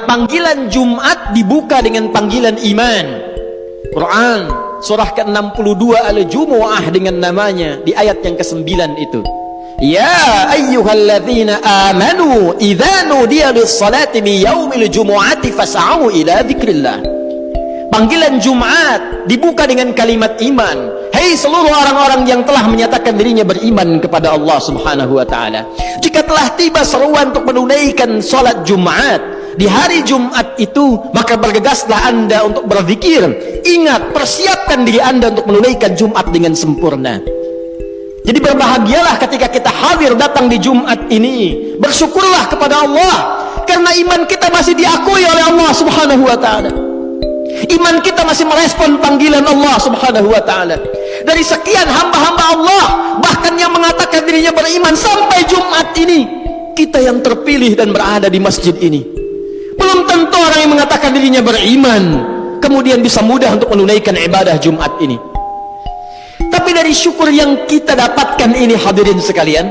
panggilan Jumat dibuka dengan panggilan iman. Quran surah ke-62 Al-Jumu'ah dengan namanya di ayat yang ke-9 itu. Ya ayyuhalladzina amanu idza nudiya lis-salati min yaumil jumu'ati fas'au ila dzikrillah. Panggilan Jumat dibuka dengan kalimat iman. Hei seluruh orang-orang yang telah menyatakan dirinya beriman kepada Allah Subhanahu wa taala. Jika telah tiba seruan untuk menunaikan salat Jumat di hari Jumat itu, maka bergegaslah Anda untuk berzikir. Ingat, persiapkan diri Anda untuk menunaikan Jumat dengan sempurna. Jadi berbahagialah ketika kita hadir datang di Jumat ini. Bersyukurlah kepada Allah karena iman kita masih diakui oleh Allah Subhanahu wa taala. Iman kita masih merespon panggilan Allah Subhanahu wa taala. Dari sekian hamba-hamba Allah, bahkan yang mengatakan dirinya beriman sampai Jumat ini, kita yang terpilih dan berada di masjid ini. Belum tentu orang yang mengatakan dirinya beriman kemudian bisa mudah untuk menunaikan ibadah Jumat ini. Tapi dari syukur yang kita dapatkan ini, hadirin sekalian,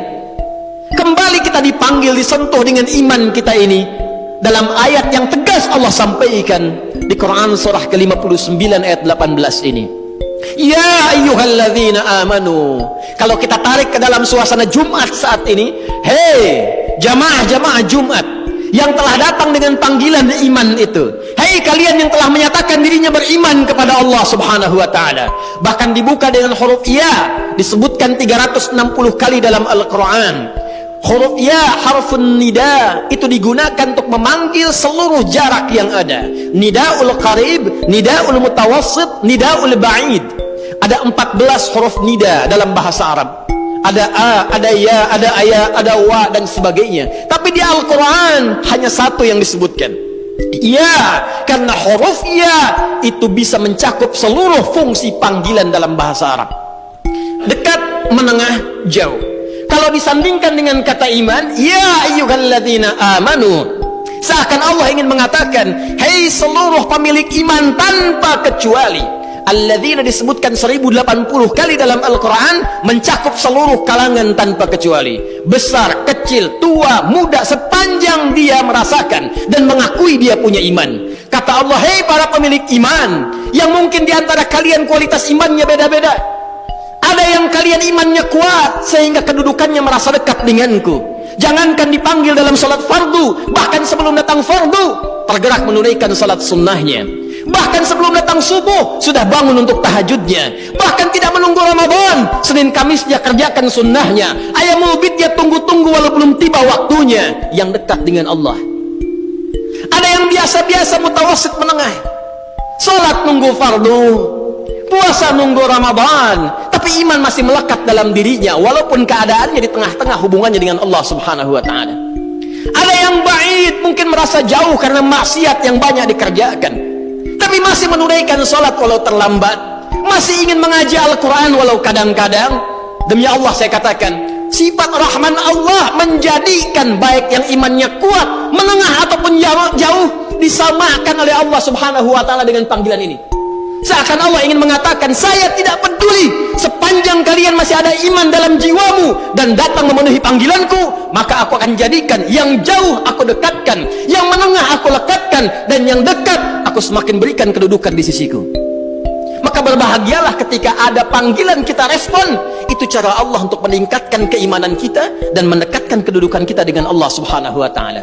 kembali kita dipanggil, disentuh dengan iman kita ini. Dalam ayat yang tegas Allah sampaikan di Quran surah ke-59 ayat 18 ini. Ya ayyuhalladzina amanu. Kalau kita tarik ke dalam suasana Jumat saat ini, hei jamaah-jamaah Jumat yang telah datang dengan panggilan iman itu. Hei kalian yang telah menyatakan dirinya beriman kepada Allah Subhanahu wa taala. Bahkan dibuka dengan huruf ya, disebutkan 360 kali dalam Al-Qur'an. Huruf ya, harfun nida, itu digunakan untuk memanggil seluruh jarak yang ada. Nidaul qarib, nidaul mutawassit, nidaul ba'id. Ada 14 huruf nida dalam bahasa Arab. Ada a, ada ya, ada aya, ada wa dan sebagainya. Tapi di Al-Quran hanya satu yang disebutkan. Ya, karena huruf ya itu bisa mencakup seluruh fungsi panggilan dalam bahasa Arab. Dekat, menengah, jauh. Kalau disandingkan dengan kata iman, ya ayyuhalladzina amanu, seakan Allah ingin mengatakan, hei seluruh pemilik iman tanpa kecuali. Alladzina disebutkan 1080 kali dalam Al-Quran, mencakup seluruh kalangan tanpa kecuali. Besar, kecil, tua, muda, sepanjang dia merasakan dan mengakui dia punya iman. Kata Allah, hei para pemilik iman, yang mungkin diantara kalian kualitas imannya beda-beda. Ada yang kalian imannya kuat sehingga kedudukannya merasa dekat denganku. Jangankan dipanggil dalam salat fardu, bahkan sebelum datang fardu tergerak menunaikan salat sunnahnya. Bahkan sebelum datang subuh sudah bangun untuk tahajudnya. Bahkan tidak menunggu Ramadan, Senin Kamis dia kerjakan sunnahnya. Ayamul bid dia tunggu-tunggu walau belum tiba waktunya, yang dekat dengan Allah. Ada yang biasa-biasa mutawassit menengah, salat nunggu fardu, puasa nunggu Ramadan, tapi iman masih melekat dalam dirinya walaupun keadaannya di tengah-tengah hubungannya dengan Allah Subhanahu wa taala. Ada yang ba'id, mungkin merasa jauh karena maksiat yang banyak dikerjakan, tapi masih menunaikan salat walau terlambat, masih ingin mengaji Al-Quran walau kadang-kadang. Demi Allah saya katakan, sifat Rahman Allah menjadikan baik yang imannya kuat, menengah ataupun jauh disamakan oleh Allah Subhanahu wa taala dengan panggilan ini. Seakan Allah ingin mengatakan, saya tidak peduli sepanjang kalian masih ada iman dalam jiwamu dan datang memenuhi panggilanku, maka aku akan jadikan yang jauh aku dekatkan, yang menengah aku lekatkan, dan yang dekat aku semakin berikan kedudukan di sisiku. Maka berbahagialah ketika ada panggilan kita respon. Itu cara Allah untuk meningkatkan keimanan kita dan mendekatkan kedudukan kita dengan Allah Subhanahu wa taala.